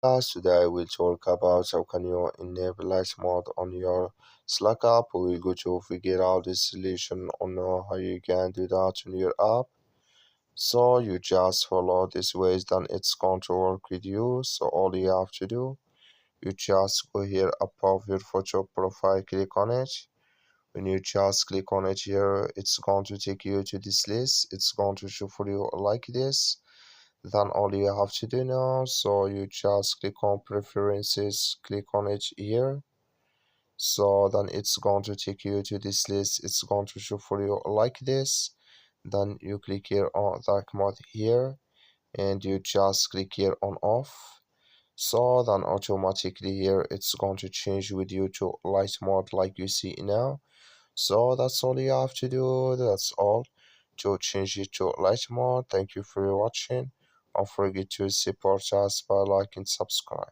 Today we'll talk about how can you enable light mode on your Slack app. We'll go to figure out the solution on how you can do that on your app. So you just follow this ways, then it's going to work with you. So all you have to do, you just go here above your photo profile, click on it. When you just click on it here, it's going to take you to this list. It's going to show for you like this. Then all you have to do now, so you just click on preferences, click on it here. So then it's going to take you to this list. It's going to show for you like this. Then you click here on dark mode here, and you just click here on off. So then automatically here it's going to change with you to light mode like you see now. So that's all you have to do. That's all to change it to light mode. Thank you for watching. Don't forget to support us by liking and subscribe.